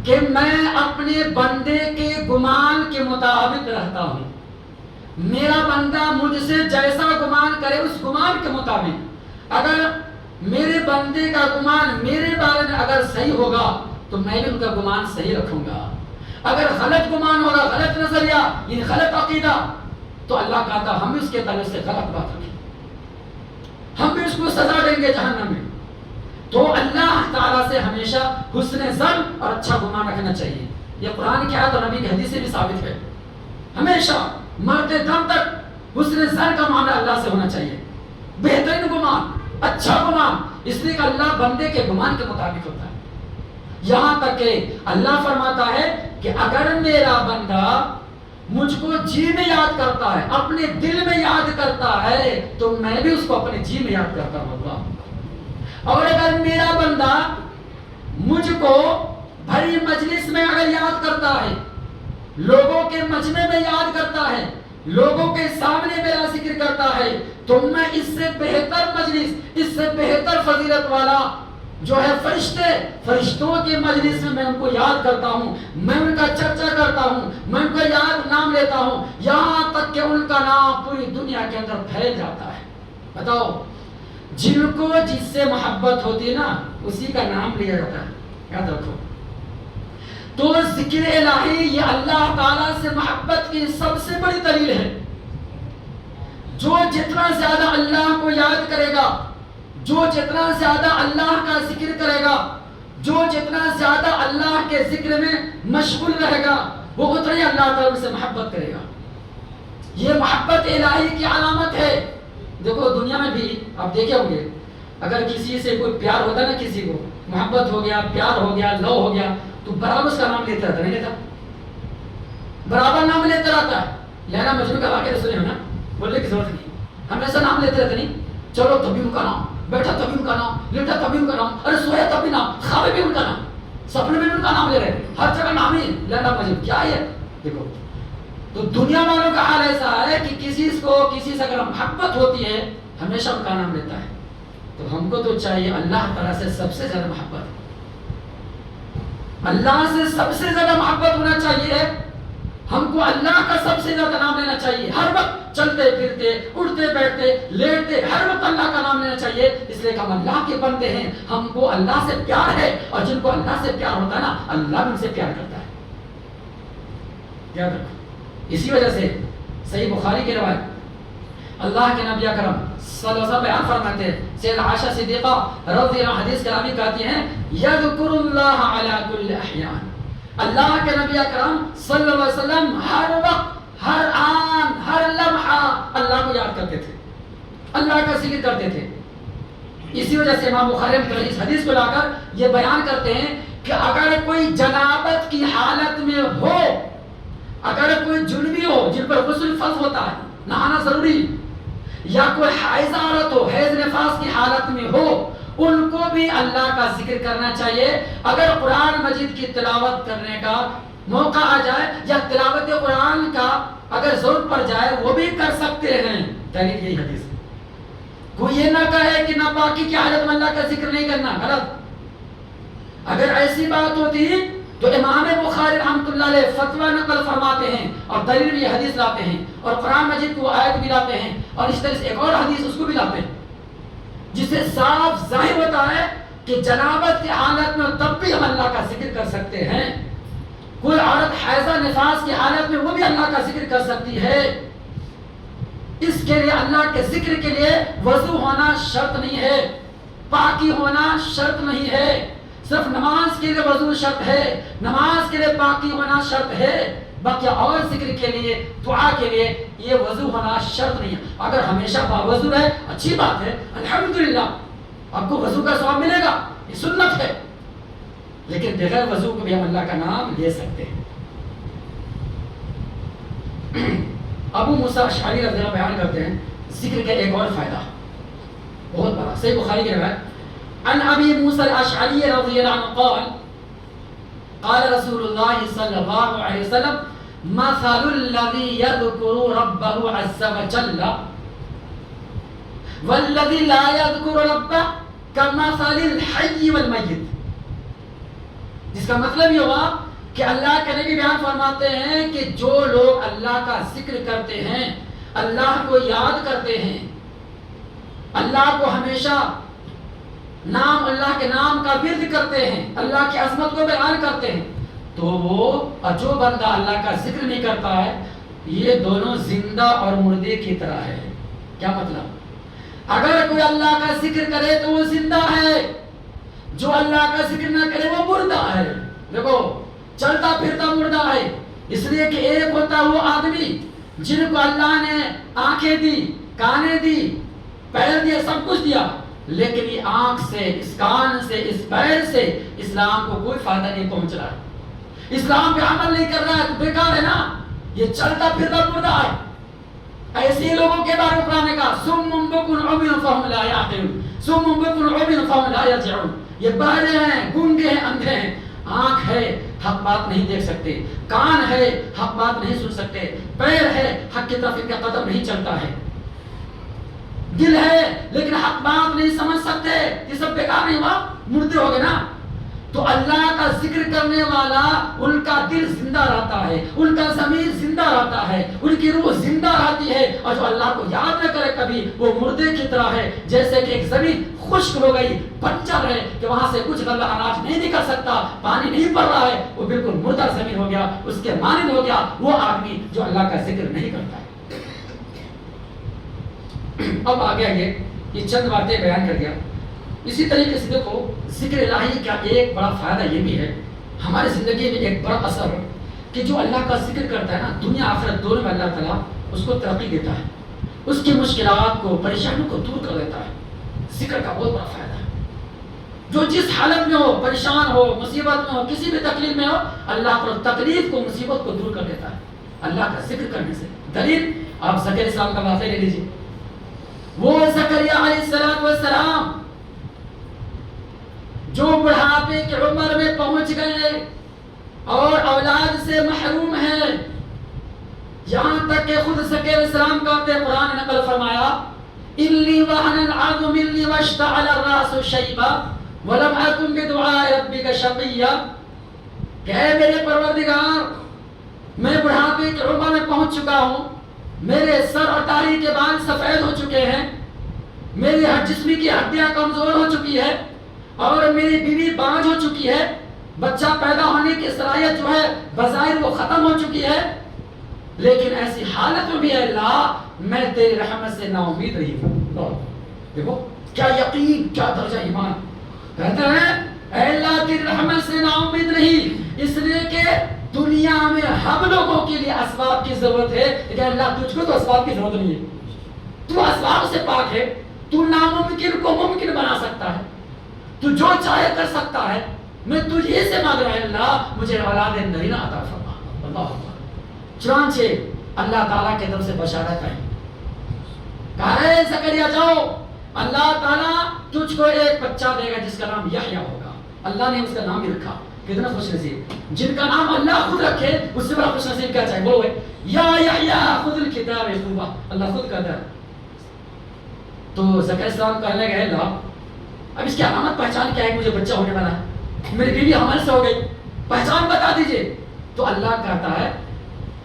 کہ میں اپنے بندے کے گمان کے مطابق رہتا ہوں، میرا بندہ مجھ سے جیسا گمان کرے اس گمان کے مطابق، اگر میرے بندے کا گمان میرے بارے میں اگر صحیح ہوگا تو میں بھی ان کا گمان صحیح رکھوں گا، اگر غلط گمان ہوگا، غلط نظریہ یعنی غلط عقیدہ، تو اللہ کہتا ہم بھی اس کے تعلق سے غلط بات رکھیں، ہم بھی اس کو سزا دیں گے جہنم میں۔ تو اللہ تعالیٰ سے ہمیشہ حسن ظن اور اچھا گمان رکھنا چاہیے، یہ قرآن کی آیت اور نبی کی حدیث سے بھی ثابت ہے، ہمیشہ مرتے دم تک حسن ظن کا معاملہ اللہ سے ہونا چاہیے، بہترین گمان، اچھا گمان، اس لیے کہ اللہ بندے کے گمان کے مطابق ہوتا ہے۔ یہاں تک کہ اللہ فرماتا ہے کہ اگر میرا بندہ مجھ کو جی میں یاد کرتا ہے، اپنے دل میں یاد کرتا ہے، تو میں بھی اس کو اپنے جی میں یاد کرتا ہوں اللہ۔ اور اگر میرا بندہ مجھ کو بھری مجلس میں اگر یاد کرتا ہے، لوگوں کے مجمع میں یاد کرتا ہے، لوگوں کے سامنے میرا ذکر کرتا ہے، تو میں اس سے بہتر مجلس، اس سے بہتر فضیلت والا جو ہے فرشتوں کے مجلس میں میں ان کو یاد کرتا ہوں، میں ان کا چرچا کرتا ہوں، میں ان کا یاد نام لیتا ہوں، یہاں تک کہ ان کا نام پوری دنیا کے اندر پھیل جاتا ہے۔ بتاؤ جن کو جس سے محبت ہوتی ہے نا اسی کا نام لیا جاتا ہے، یاد رکھو۔ تو ذکر الہی یہ اللہ تعالیٰ سے محبت کی سب سے بڑی دلیل ہے۔ جو جتنا زیادہ اللہ کو یاد کرے گا، جو جتنا زیادہ اللہ کا ذکر کرے گا، جو جتنا زیادہ اللہ کے ذکر میں مشغول رہے گا، وہ اتنا ہی اللہ تعالیٰ سے محبت کرے گا۔ یہ محبت الہی کی علامت ہے۔ دیکھو دنیا میں بھی آپ دیکھے ہوں گے، اگر کسی سے کوئی پیار ہوتا ہے نا، کسی کو محبت ہو گیا، پیار ہو گیا، لو ہو گیا، تو برابر اس کا نام لیتا رہتا، نہیں لیتا؟ برابر نام لیتا رہتا ہے۔ لیلا مجنون کا واقعہ سنے ہو نا، بولنے کی ضرورت نہیں، ہمیشہ نام لیتے رہتے، نہیں چلو تبھی ان کا نام، بیٹھا تبھی ان کا نام، لیٹا تبھی ان کا نام، ارے سویا تبھی نام، خواب بھی ان کا نام، سپنے میں ان کا نام لے رہے، ہر جگہ نام ہی لیلا مجنون۔ کیا ہے دیکھو، تو دنیا والوں کا حال ایسا ہے کہ کسی سے اگر محبت ہوتی ہے ہمیشہ ان کا نام لیتا ہے۔ تو ہم کو تو چاہیے اللہ تعالیٰ سے سب سے زیادہ محبت، اللہ سے سب سے زیادہ محبت ہونا چاہیے ہم کو اللہ کا سب سے زیادہ نام لینا چاہیے، ہر وقت چلتے پھرتے اٹھتے بیٹھتے لیٹتے ہر وقت اللہ کا نام لینا چاہیے، اس لیے کہ ہم اللہ کے بندے ہیں، ہم کو اللہ سے پیار ہے، اور جن کو اللہ سے پیار ہوتا ہے نا اللہ بھی ان سے پیار کرتا ہے۔ یاد رکھو، اسی وجہ سے صحیح بخاری کی روایت اللہ کے نبی اکرم صلی اللہ علیہ وسلم بیان فرماتے ہیں، سید عائشہ صدیقہ رضی اللہ عنہا حدیث کرامی کہتی ہیں یذکر اللہ علی کل احیان، اللہ کے نبی اکرم صلی اللہ علیہ وسلم ہر وقت ہر آن ہر لمحہ اللہ کو یاد کرتے تھے، اللہ کا ذکر کرتے تھے۔ اسی وجہ سے امام بخاری اس حدیث کو لا کر یہ بیان کرتے ہیں کہ اگر کوئی جنابت کی حالت میں ہو، اگر کوئی جنبی ہو جن پر غسل فرض ہوتا ہے، نہانا ضروری، یا کوئی حائض عورت ہو حیض نفاس کی حالت میں ہو، ان کو بھی اللہ کا ذکر کرنا چاہیے۔ اگر قرآن مجید کی تلاوت کرنے کا موقع آ جائے یا تلاوت قرآن کا اگر ضرورت پڑ جائے وہ بھی کر سکتے ہیں۔ دلیل یہی حدیث ہے، کوئی یہ نہ کہے کہ ناپاکی کی حالت میں اللہ کا ذکر نہیں کرنا، غلط۔ اگر ایسی بات ہوتی تو امام بخاری رحمۃ اللہ علیہ فتویٰ نقل فرماتے ہیں اور دلیل بھی حدیث لاتے ہیں اور قرآن مجید کو آیت بھی لاتے ہیں، اور اس طرح سے ایک اور حدیث اس کو بھی لاتے ہیں جس سے صاف ظاہر ہوتا ہے کہ جنابت کی حالت میں تب بھی ہم اللہ کا ذکر کر سکتے ہیں۔ کوئی عورت حیضہ نفاس کی حالت میں وہ بھی اللہ کا ذکر کر سکتی ہے۔ اس کے لیے اللہ کے ذکر کے لیے وضو ہونا شرط نہیں ہے، پاکی ہونا شرط نہیں ہے، صرف نماز کے لیے وضو شرط ہے، نماز کے لیے پاکی ہونا شرط ہے، باقی اور ذکر کے لیے دعا کے لیے یہ وضو ہونا شرط نہیں ہے۔ اگر ہمیشہ باوضو ہے اچھی بات ہے، الحمدللہ آپ کو وضو کا ثواب ملے گا، یہ سنت ہے، لیکن بغیر وضو کو بھی ہم اللہ کا نام لے سکتے ہیں۔ ابو موسیٰ اشعری رضی اللہ عنہ بیان کرتے ہیں ذکر کا ایک اور فائدہ بہت بڑا، صحیح بخاری کی روایت عن ابی موسیٰ الاشعری رضی اللہ عنہ قال قال رسول اللہ صلی اللہ علیہ وسلم مثل الذي يذكر ربه عز وجل والذي لا يذكر ربه كمثل الحي والمیت، جس کا مطلب یہ ہوا کہ اللہ کے نبی بیان فرماتے ہیں کہ جو لوگ اللہ کا ذکر کرتے ہیں، اللہ کو یاد کرتے ہیں، اللہ کو ہمیشہ نام اللہ کے نام کا ورد کرتے ہیں، اللہ کی عظمت کو بیان کرتے ہیں، تو وہ جو بندہ اللہ کا ذکر نہیں کرتا ہے یہ دونوں زندہ اور مردے کی طرح ہے۔ کیا مطلب؟ اگر کوئی اللہ کا ذکر کرے تو وہ زندہ ہے، جو اللہ کا ذکر نہ کرے وہ مردہ ہے۔ دیکھو چلتا پھرتا مردہ ہے، اس لیے کہ ایک ہوتا وہ آدمی جن کو اللہ نے آنکھیں دی، کانیں دی، پیر دیا، سب کچھ دیا، لیکن یہ آنکھ سے، اس کان سے، اس پیر سے اسلام کو کوئی فائدہ نہیں پہنچ رہا ہے، اسلام پہ عمل نہیں کر رہا ہے، تو بیکار ہے نا، یہ چلتا پھرتا مردہ ہے۔ ایسے لوگوں کے بارے میں قرآن نے کہا صم بکم عمی فہم لا یعقلون، صم بکم عمی فہم لا یرجعون، یہ بہرے ہیں، گونگے ہیں، اندھے ہیں، آنکھ ہے حق بات نہیں دیکھ سکتے، کان ہے حق بات نہیں سن سکتے، پیر ہے حق کی طرف ان کا قدم نہیں چلتا ہے، دل ہے لیکن حق بات نہیں سمجھ سکتے، یہ سب بیکار نہیں ہوا، مردے ہو گئے نا۔ تو اللہ کا ذکر کرنے والا ان کا دل زندہ رہتا ہے، ان کا ضمیر زندہ رہتا ہے، ان کی روح زندہ رہتی ہے، اور جو اللہ کو یاد نہ کرے کبھی وہ مردے کی طرح ہے، جیسے کہ ایک زمین خشک ہو گئی، بنجر ہے کہ وہاں سے کچھ غلہ اناج نہیں نکل سکتا، پانی نہیں پڑ رہا ہے، وہ بالکل مردہ زمین ہو گیا، اس کے مانند ہو گیا وہ آدمی جو اللہ کا ذکر نہیں کرتا ہے۔ اب آگے یہ چند باتیں بیان کر گیا۔ اسی طریقے سے دیکھو ذکر الہی کا ایک بڑا فائدہ یہ بھی ہے ہماری زندگی میں، ایک بڑا اثر کہ جو اللہ کا ذکر کرتا ہے نا دنیا آخرت دونوں میں اللہ تعالیٰ اس کو ترقی دیتا ہے، اس کی مشکلات کو، پریشانیوں کو دور کر دیتا ہے۔ ذکر کا بہت بڑا فائدہ ہے، جو جس حالت میں ہو، پریشان ہو، مصیبت میں ہو، کسی بھی تکلیف میں ہو، اللہ کو تکلیف کو، مصیبت کو دور کر دیتا ہے اللہ کا ذکر کرنے سے۔ دلیل آپ زکریا السلام کا واقعہ لے لیجیے، وہ زکریا علیہ السلام جو بڑھاپے کی عمر میں پہنچ گئے اور اولاد سے محروم ہیں، یہاں تک کہ خود زکریا علیہ السلام کہتے ہیں، قرآن نے نقل فرمایا انی وہن العظم منی واشتعل الراس شیبا ولم اکن بدعاء ربک شقیا، کہ اے میرے پروردگار میں بڑھاپے کی عمر میں پہنچ چکا ہوں، میرے سر اور داڑھی کے بال سفید ہو چکے ہیں، میری ہر جسم کی ہڈیاں کمزور ہو چکی ہے، اور میری بیوی بانجھ ہو چکی ہے، بچہ پیدا ہونے کی صلاحیت جو ہے بظاہر وہ ختم ہو چکی ہے، لیکن ایسی حالت میں بھی اے اللہ میں تیری رحمت سے نا امید رہی ہوں۔ دیکھو کیا یقین، کیا درجہ ایمان۔ کہتے ہیں اے اللہ تیری رحمت سے نا امید نہیں، اس لیے کہ دنیا میں ہم لوگوں کے لیے اسباب کی ضرورت ہے، لیکن اللہ تجھ کو تو اسباب کی ضرورت نہیں ہے، تو اسباب سے پاک ہے، تو ناممکن کو ممکن بنا سکتا ہے، تو جو چاہے کر سکتا ہے۔ میں تجھے سے مانگ رہا ہے اللہ مجھے اولاد نرینہ عطا فرما۔ اللہ اکبر۔ چنانچہ اللہ تعالیٰ کی طرف سے بشارت آئی، کہا ہے زکریا جاؤ، اللہ تعالیٰ تجھ کو ایک بچہ دے گا جس کا نام یحییٰ ہوگا۔ اللہ نے اس کا نام بھی رکھا، کتنا خوش نصیب جن کا نام اللہ خود رکھے، اس سے بڑا خوش نصیب کیا چاہیے؟ وہ ہے یا یحییٰ خذ الکتاب بقوہ، اللہ خود کہتا ہے۔ تو زکریا السلام کہنے لگے اللہ اب اس کی علامت پہچان کیا ہے؟ مجھے بچہ ہونے والا ہے، میری بیوی حمل سے ہو گئی، پہچان بتا دیجئے۔ تو اللہ کہتا ہے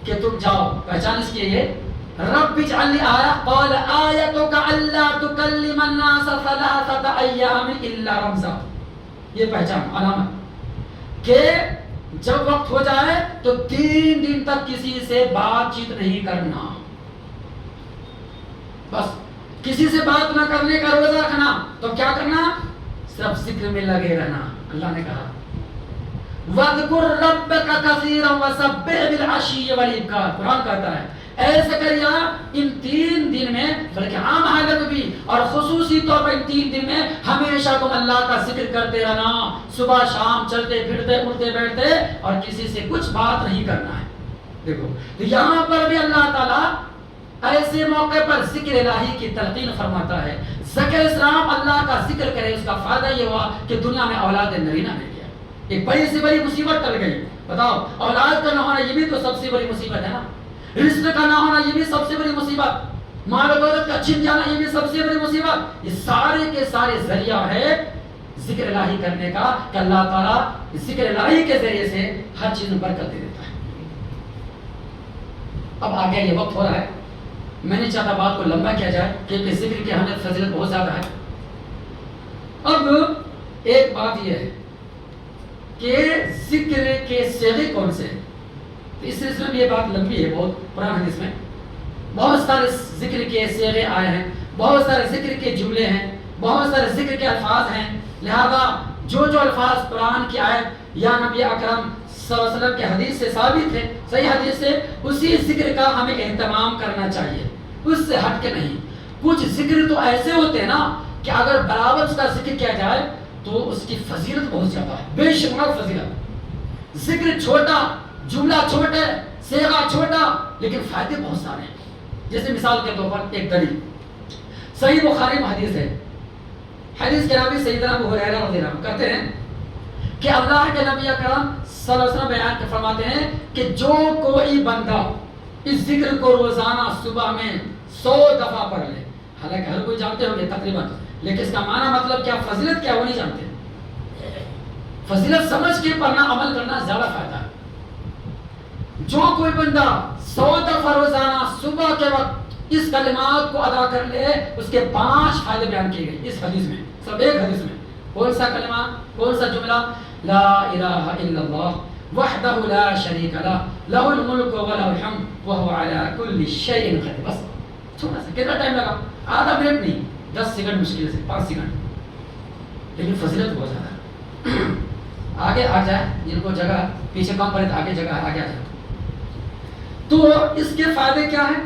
کہ تم جاؤ، پہچان اس کی یہ رب اجعل لی آیہ قال آیتک الا تکلم الناس ثلاثة ایام الا رمزا، یہ پہچان علامت کہ جب وقت ہو جائے تو 3 دن تک کسی سے بات چیت نہیں کرنا، بس کسی سے بات نہ کرنے کا روزہ رکھنا۔ تو کیا کرنا؟ صرف ذکر میں لگے رہنا۔ اللہ نے کہا وَاذْكُرْ رَبَّكَ كَثِيرًا وَسَبِّحْ بِالْعَشِيِّ وَالْإِبْكَارِ، قرآن کہتا ہے اے زکریا ان 3 دن میں، بلکہ عام حالت بھی اور خصوصی طور پر ان 3 دن میں ہمیشہ تم اللہ کا ذکر کرتے رہنا، صبح شام چلتے پھرتے اٹھتے بیٹھتے، اور کسی سے کچھ بات نہیں کرنا ہے۔ دیکھو تو یہاں پر بھی اللہ تعالیٰ ایسے موقع پر ذکر الہی کی تلقین فرماتا ہے۔ زکریا السلام اللہ کا ذکر کرے، اس کا فائدہ یہ ہوا کہ دنیا میں اولاد نرینہ مل گیا، ایک بڑی سے بڑی مصیبت ٹل گئی۔ بتاؤ اولاد کا نہ ہونا یہ بھی تو سب سے بڑی مصیبت ہے نا، رزق کا نہ ہونا یہ بھی سب سے بڑی مصیبت، مال و دولت کا چھن جانا یہ بھی سب سے بڑی مصیبت۔ یہ سارے کے سارے ذریعہ ہے ذکر الہی کرنے کا، کہ اللہ تعالیٰ ذکر الہی کے ذریعے سے ہر چیز میں برکت دے دیتا ہے۔ اب آگے یہ وقت ہو رہا ہے، میں نہیں چاہتا بات کو لمبا کیا جائے کیونکہ ذکر کی اہمیت فضیلت بہت زیادہ ہے۔ اب ایک بات یہ ہے کہ ذکر کے صیغے کون سے ہیں، تو اس سلسلے میں یہ بات لمبی ہے، بہت قرآن حدیث میں بہت سارے ذکر کے صیغے آئے ہیں، بہت سارے ذکر کے جملے ہیں، بہت سارے ذکر کے الفاظ ہیں، لہذا جو الفاظ قرآن کی آیت یا نبی اکرم صلی اللہ علیہ وسلم کے حدیث سے ثابت ہے، صحیح حدیث سے، اسی ذکر کا ہمیں اہتمام کرنا چاہیے، اس سے ہٹ کے نہیں۔ کچھ ذکر تو ایسے ہوتے ہیں نا کہ اگر برابر اس کا ذکر کیا جائے تو اس کی فضیلت بہت زیادہ ہے، بے شمار فضیلت۔ ذکر چھوٹا، جملہ چھوٹا، صیغہ چھوٹا، لیکن فائدے بہت سارے ہیں۔ جیسے مثال کے طور پر ایک دلیل صحیح بخاری میں حدیث ہے، حدیث کے راوی سیدنا ابو ہریرہ رضی اللہ عنہ کہتے ہیں کہ اللہ کے نبی اکرم صلی اللہ علیہ وسلم بیان فرماتے ہیں کہ جو کوئی بندہ اس ذکر کو روزانہ صبح میں 100 دفعہ پڑھ لے، حالانکہ ہر کوئی جانتے ہوں گے تقریباً، لیکن اس کا معنی مطلب کیا، فضیلت کیا، وہ نہیں جانتے۔ فضیلت سمجھ کے پڑھنا، عمل کرنا زیادہ فائدہ ہے۔ جو کوئی بندہ 100 دفعہ روزانہ صبح کے وقت اس کلمات کو ادا کر لے، اس کے 5 فائدے بیان کیے گئے اس حدیث میں، سب ایک حدیث میں۔ کون سا کلمہ، کون سا جملہ؟ لا الہ الا اللہ وحدہ لا شریک لہ لہ الملک و لہ الحمد وہو علی کل شیء قدیر۔ بس چھوٹا سا، کتنا ٹائم لگا؟ آدھا منٹ نہیں، 10 سیکنڈ مشکل سے، 5 سیکنڈ، لیکن فضیلت بہت زیادہ ہے۔ آگے آ جائے، جن کو جگہ پیچھے کم پڑے تو آگے جگہ آگے آ جائے۔ تو اس کے فائدے کیا ہیں؟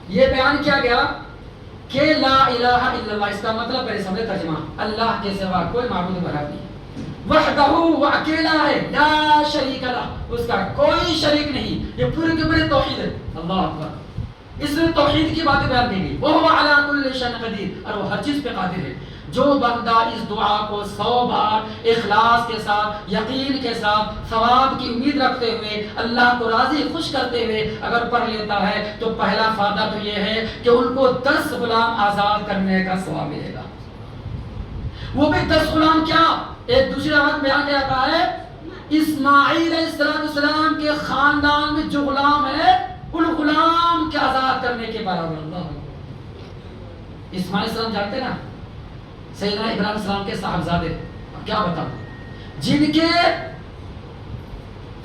یہ بیان کیا گیا کہ لا الہ الا اللہ، اس کا مطلب پہلے سمجھے ترجمہ، اللہ کے سوا کوئی معبود برحق نہیں، وحدہ وہ اکیلا ہے، لا شریک لہ، اس کا کوئی شریک نہیں، یہ پورے کے پورے توحید ہے۔ اللہ اکبر، اس میں توحید کی باتیں بیان کی گئی، وہو علی کل شیء قدیر، اور وہ ہر چیز پہ قادر ہے۔ جو بندہ اس دعا کو 100 بار اخلاص کے ساتھ، یقین کے ساتھ، ثواب کی امید رکھتے ہوئے، اللہ کو راضی خوش کرتے ہوئے اگر پڑھ لیتا ہے تو پہلا فائدہ تو یہ ہے کہ ان کو 10 غلام آزاد کرنے کا ثواب ملے گا۔ وہ بھی 10 غلام کیا، ایک دوسری روایت بیان کیا جاتا ہے اسماعیل علیہ السلام کے خاندان میں جو غلام ہے ان غلام کے آزاد کرنے کے برابر. اللہ اسماعیل السلام جانتے نا سیدنا ابراہیم علیہ السلام کے صاحبزادے, اب کیا بتاؤں, جن کے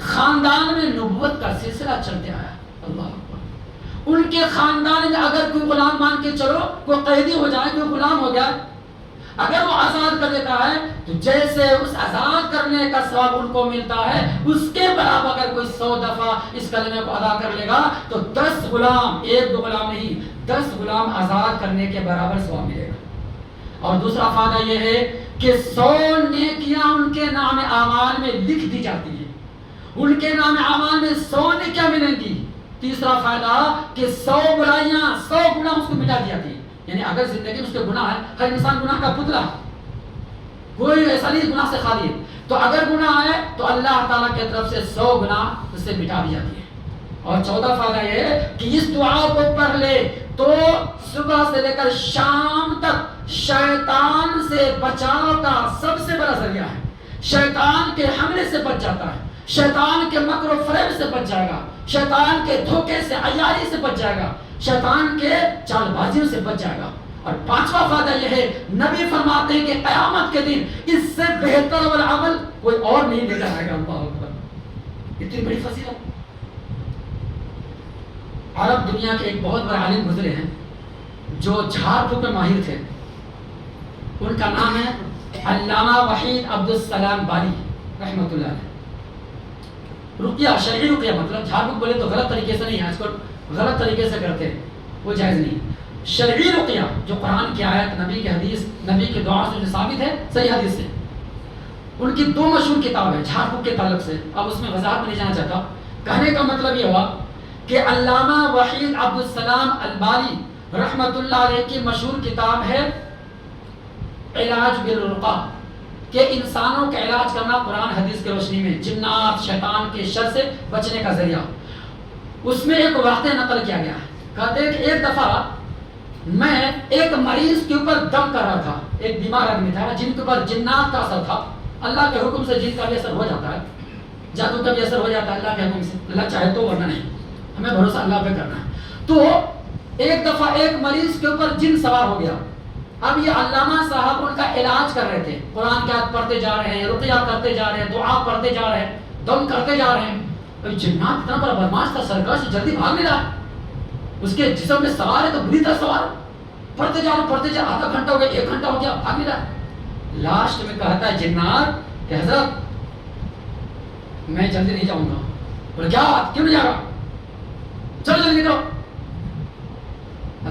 خاندان میں نبوت کا سلسلہ چلتے آیا. اللہ ان کے خاندان میں اگر کوئی غلام مان کے چلو, کوئی قیدی ہو جائے, کوئی غلام ہو گیا, اگر وہ آزاد کر دیتا ہے تو جیسے اس آزاد کرنے کا ثواب ان کو ملتا ہے, اس کے برابر اگر کوئی 100 دفعہ اس کلمے کو ادا کر لے گا تو 10 غلام, 1-2 غلام نہیں, 10 غلام آزاد کرنے کے برابر ثواب ملے گا. اور دوسرا فائدہ یہ ہے کہ 100 نیکیاں ان کے نام اعمال میں لکھ دی جاتی ہیں, ان کے نام اعمال میں 100 نیکیاں ملیں گی. تیسرا فائدہ کہ 100 برائیاں, 100 گناہ اس کو مٹا دی جاتی ہے. یعنی اگر زندگی میں اس کے گناہ ہے, ہر انسان گناہ کا پتلا, کوئی ایسا نہیں گناہ سے خالی ہے, تو اگر گناہ ہے تو اللہ تعالیٰ کی طرف سے 100 گناہ اس سے مٹا دی جاتی ہے. اور چوتھا فائدہ یہ ہے کہ اس دعا کو پڑھ لے تو صبح سے لے کر شام تک شیطان سے بچاؤ کا سب سے بڑا ذریعہ ہے. شیطان کے حملے سے بچ جاتا ہے, شیطان کے مکر و فریب سے بچ جائے گا, شیطان کے دھوکے سے, عیاری سے بچ جائے گا, شیطان کے چال بازیوں سے بچ جائے گا. اور پانچواں فائدہ یہ ہے, نبی فرماتے ہیں کہ قیامت کے دن اس سے بہتر والا عمل کوئی اور نہیں لے کر آئے گا. اللہ اکبر, اتنی بڑی فضیلت. عرب دنیا کے ایک بہت بڑے عالم گزرے ہیں جو جھاڑ پھونک میں ماہر تھے, ان کا نام ہے علامہ وحید عبدالسلام باری رحمۃ اللہ علیہ. رقیہ, شرعی رقیہ, مطلب جھاڑ پھونک بولے تو غلط طریقے سے نہیں ہے, اس کو غلط طریقے سے کرتے ہیں, وہ جائز نہیں. شرعی رقیہ جو قرآن کی آیت, نبی کی حدیث, نبی کی دعا سے جو ثابت ہے صحیح حدیث سے, ان کی 2 مشہور کتاب ہے جھاڑ پھونک کے تعلق سے. اب اس میں وضاحت میں نہیں جانا چاہتا, کہنے کا مطلب یہ ہوا کہ علامہ وحید عبدالسلام الباری رحمۃ اللہ علیہ کی مشہور کتاب ہے علاج بالرقیہ, کہ انسانوں کا علاج کرنا قرآن حدیث کی روشنی میں, جنات شیطان کے شر سے بچنے کا ذریعہ. اس میں ایک واقعہ نقل کیا گیا ہے, کہتے ہیں کہ ایک دفعہ میں ایک مریض کے اوپر دم کر رہا تھا, ایک بیمار آدمی تھا جن کے اوپر جنات کا اثر تھا. اللہ کے حکم سے جن کا بھی اثر ہو جاتا ہے, جادو کا بھی اثر ہو جاتا ہے اللہ کے حکم سے, اللہ چاہے تو ورنہ نہیں, ہمیں بھروسہ اللہ پہ کرنا ہے. تو ایک دفعہ ایک مریض کے اوپر جن سوار ہو گیا. اب یہ علامہ صاحب ان کا علاج کر رہے تھے, قرآن کی آیت پڑھتے جا رہے ہیں, رقیہ کرتے جا رہے ہیں, دعا پڑھتے جا رہے ہیں, دم کرتے جا رہے ہیں. جنات اتنا بڑا بدماش تھا, سرکش جلدی بھاگ نہیں رہا, اس کے جسم میں سوار ہے تو بری طرح سوار, پڑھتے جا رہے, آدھا گھنٹہ ہو گیا, 1 گھنٹہ ہو گیا, بھاگ نہیں رہا. لاسٹ میں کہتا ہے جنات کہ حضرت میں جلدی نہیں جاؤں گا. بولے کیا بات, کیوں نہیں جا رہا, چلو جلدی نکلو.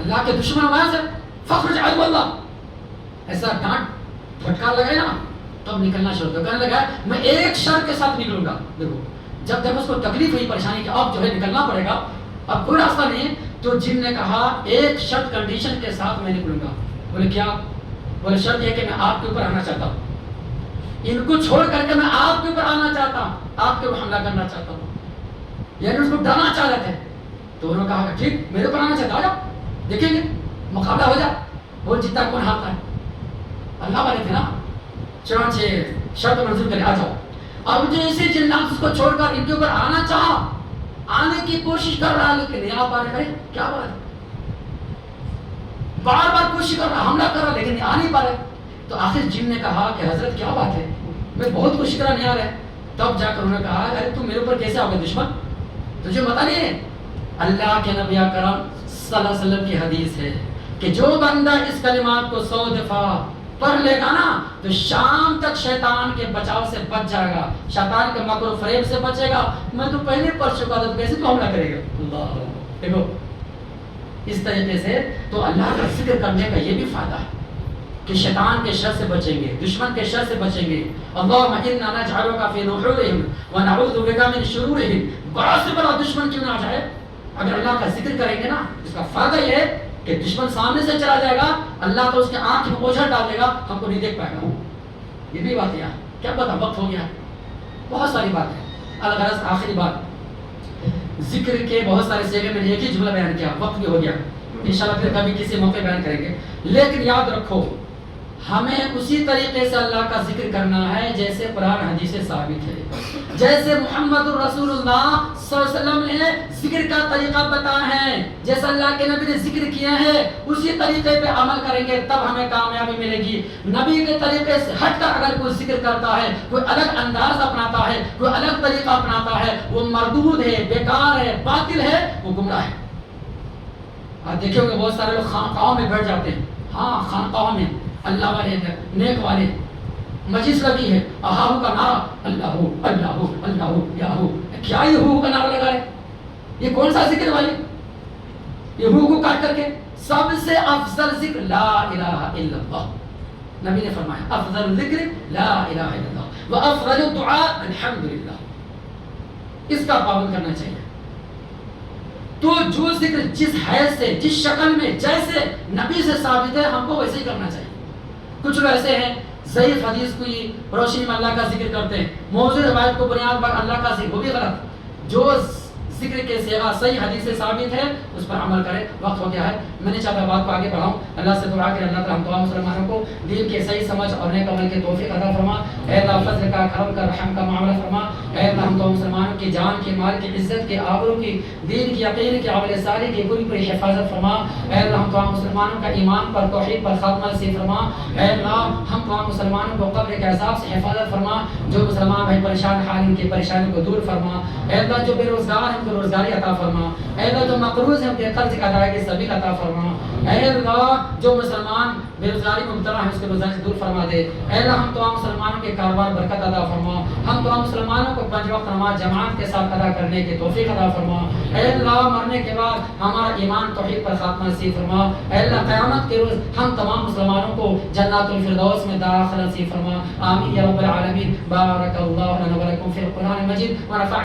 اللہ کے دشمن وہاں سے فخر عدو اللہ, ایسا ڈانٹ پھٹکار لگائے نا تب نکلنا شروع کر, کہنے لگا میں ایک شرط کے ساتھ نکلوں گا. دیکھو جب اس کو تکلیف ہوئی, پریشانی کہ اب جو ہے نکلنا پڑے گا, اب کوئی راستہ نہیں ہے, تو جن نے کہا ایک شرط کنڈیشن کے ساتھ میں نکلوں گا. بولے کیا؟ بولے شرط یہ کہ میں آپ کے اوپر آنا چاہتا ہوں, ان کو چھوڑ کر کے میں آپ کے اوپر آنا چاہتا ہوں, آپ کے اوپر حملہ کرنا چاہتا ہوں. یعنی اس کو ڈرانا چاہ رہے تھے. تو انہوں نے کہا کہ ٹھیک, میرے اوپر آنا چاہتا, آ جاؤ دیکھیں گے, مقابلہ ہو جائے, وہ جتنا کون ہارتا ہے. اللہ والے تھے نا, چنانچہ شرط منظور کرے, آ جاؤ. اب جیسے جنات اس کو چھوڑ کر ان کے اوپر آنا چاہا, آنے کی کوشش کر رہا لیکن نہیں آ پا رہے. کیا بات ہے, بار بار کوشش کر رہا, حملہ کر رہا لیکن آ نہیں پا رہے. تو آخر جن نے کہا کہ حضرت کیا بات ہے, میں بہت کوشش کر رہا نہیں آ رہے. تب جا کر انہوں نے کہا ارے تم میرے اوپر کیسے آؤ گے دشمن, تجھے پتا نہیں ہے اللہ کے نبی اکرم صلی اللہ علیہ وسلم کی حدیث ہے کہ جو بندہ اس کلمات کو 100 دفعہ پڑھ لے گا نا تو شام تک شیطان کے بچاؤ سے بچ جائے گا, شیطان کے مکر و فریب سے بچے گا. میں تو پہلے پڑھ چکا تھا, تو کیسے تو حملہ کرے گا. اللہ دیکھو اس طریقے سے تو اللہ کا ذکر کرنے کا یہ بھی فائدہ ہے کہ شیطان کے شر سے بچیں گے, دشمن کے شر سے بچیں گے. اللہم انا نجعلک فی نحورہم ونعوذ بک من شرورہم. بڑا سے بڑا دشمن کیوں نہ آ جائے, اگر اللہ کا ذکر کریں گے نا اس کا فائدہ یہ ہے کہ دشمن سامنے سے چلا جائے گا, اللہ تو اس کے آنکھ میں اوجھل ڈال دے گا, ہم کو نہیں دیکھ پائے گا. یہ بھی بات ہے, کیا پتا وقت ہو گیا, بہت ساری بات ہے. الغرض آخری بات, ذکر کے بہت سارے سیگے میں ایک ہی جملہ بیان کیا, وقت بھی ہو گیا, انشاءاللہ پھر کبھی کسی موقع بیان کریں گے. لیکن یاد رکھو ہمیں اسی طریقے سے اللہ کا ذکر کرنا ہے جیسے قرآن حدیث سے ثابت ہے، جیسے محمد الرسول اللہ صلی اللہ علیہ وسلم نے ذکر کا طریقہ بتایا ہے، جیسے اللہ کے نبی نے ذکر کیا ہے، اسی طریقے پہ عمل کریں گے تب ہمیں کامیابی ملے گی۔ نبی کے طریقے سے ہٹ کر اگر کوئی ذکر کرتا ہے، کوئی الگ انداز اپناتا ہے، کوئی الگ طریقہ اپناتا ہے، وہ مردود ہے، بیکار ہے، باطل ہے، وہ گمراہ ہے۔ آپ دیکھیں گے بہت سارے لوگ خانقاہوں میں بیٹھ جاتے ہیں، ہاں خانقاہوں میں اللہ والے نیک والے مجلس لگی ہے، اہاہو کا نعرہ، اللہ اللہ اللہ یاہو، کیا یہ ہو کا نعرہ لگا ہے؟ یہ کون سا ذکر بھائی؟ یہ ہو کو کاٹ کر کے سب سے افضل ذکر لا الہ الا اللہ، نبی نے فرمایا افضل ذکر لا الہ الا اللہ وافضل الدعاء الحمدللہ، اس کا پابند کرنا چاہیے۔ تو جو ذکر جس حیث سے، جس شکل میں، جیسے نبی سے ثابت ہے ہم کو ویسے ہی کرنا چاہیے۔ کچھ لوگ ایسے ہیں ضعیف حدیث کی روشنی میں اللہ کا ذکر کرتے ہیں، موضوع روایت کو بنیاد پر اللہ کا ذکر، وہ بھی غلط۔ جو ذکر کے صیغہ صحیح حدیث سے ثابت ہے اس پر عمل کرے۔ وقت ہو گیا ہے، میں نے چاہتا بات کو آگے بڑھاؤں۔ اللہ سے دعا کہ اللہ تعالیٰ ہم تمام مسلمانوں کو دین کے صحیح سمجھ اور نیک عمل کی توفیق عطا فرما۔ اے اللہ فضل کا، کرم کا، رحم کا معاملہ فرما۔ اے اللہ ہم تمام مسلمانوں کی جان کی، مال کی، عزت کی، آبرو کی، دین کی، یقین کی، عمل صالح کی پوری پوری حفاظت فرما۔ اے اللہ ہم تمام مسلمانوں کا ایمان پر، توحید پر خاتمہ نصیب فرما۔ اے اللہ ہم تمام مسلمانوں کو قبر کے عذاب سے حفاظت فرما۔ جو مسلمان بھائی پریشان حال ان کی پریشانی کو دور فرما۔ اے اللہ جو بے روزگار ہیں ان کو روزگاری عطا فرما۔ اے اللہ جو مقروض ہیں ان کے قرض کی ادائیگی کی سبیل عطا فرما۔ اے اللہ جو مسلمان بے روزگاری میں مبتلا ہیں اس کے روزگاری سے دور فرما دے۔ اے اللہ ہم تمام مسلمانوں کے کاروبار برکت عطا فرما۔ ہم تمام مسلمانوں کو 5 وقت نماز جماعت کے ساتھ ادا کرنے کی توفیق عطا فرما۔ اے اللہ مرنے کے بعد ہمارا ایمان توحید پر خاتمہ نصیب فرما۔ اے اللہ قیامت کے روز ہم تمام مسلمانوں کو جنات الفردوس میں داخلہ نصیب فرما۔ آمین یا رب العالمین۔ بارک اللہ لنا و لکم فی القرآن المجید ونفعنا